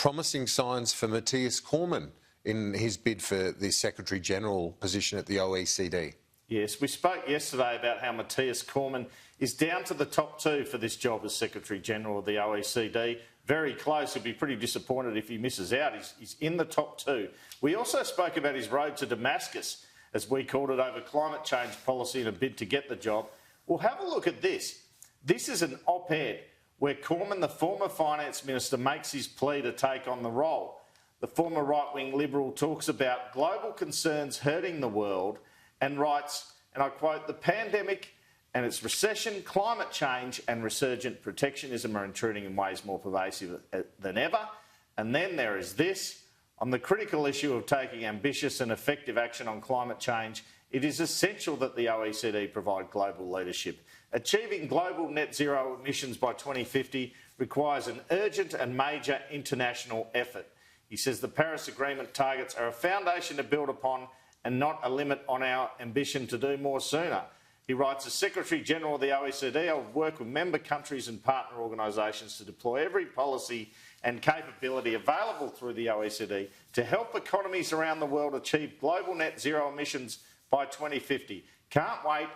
promising signs for Mathias Cormann in his bid for the Secretary-General position at the OECD. Yes, we spoke yesterday about how Mathias Cormann is down to the top two for this job as Secretary-General of the OECD. Very close. He'll be pretty disappointed if he misses out. He's in the top two. We also spoke about his road to Damascus, as we called it, over climate change policy in a bid to get the job. Well, have a look at this. This is an op-ed where Cormann, the former finance minister, makes his plea to take on the role. The former right-wing Liberal talks about global concerns hurting the world and writes, and I quote, "The pandemic and its recession, climate change and resurgent protectionism are intruding in ways more pervasive than ever." And then there is this. On the critical issue of taking ambitious and effective action on climate change, it is essential that the OECD provide global leadership. Achieving global net zero emissions by 2050 requires an urgent and major international effort. He says the Paris Agreement targets are a foundation to build upon and not a limit on our ambition to do more sooner. He writes, as Secretary-General of the OECD, I will work with member countries and partner organisations to deploy every policy and capability available through the OECD to help economies around the world achieve global net zero emissions by 2050. Can't wait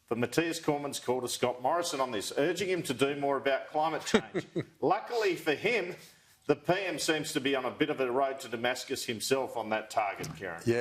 for Mathias Cormann's call to Scott Morrison on this, urging him to do more about climate change. Luckily for him, the PM seems to be on a bit of a road to Damascus himself on that target, Kieran. Yeah.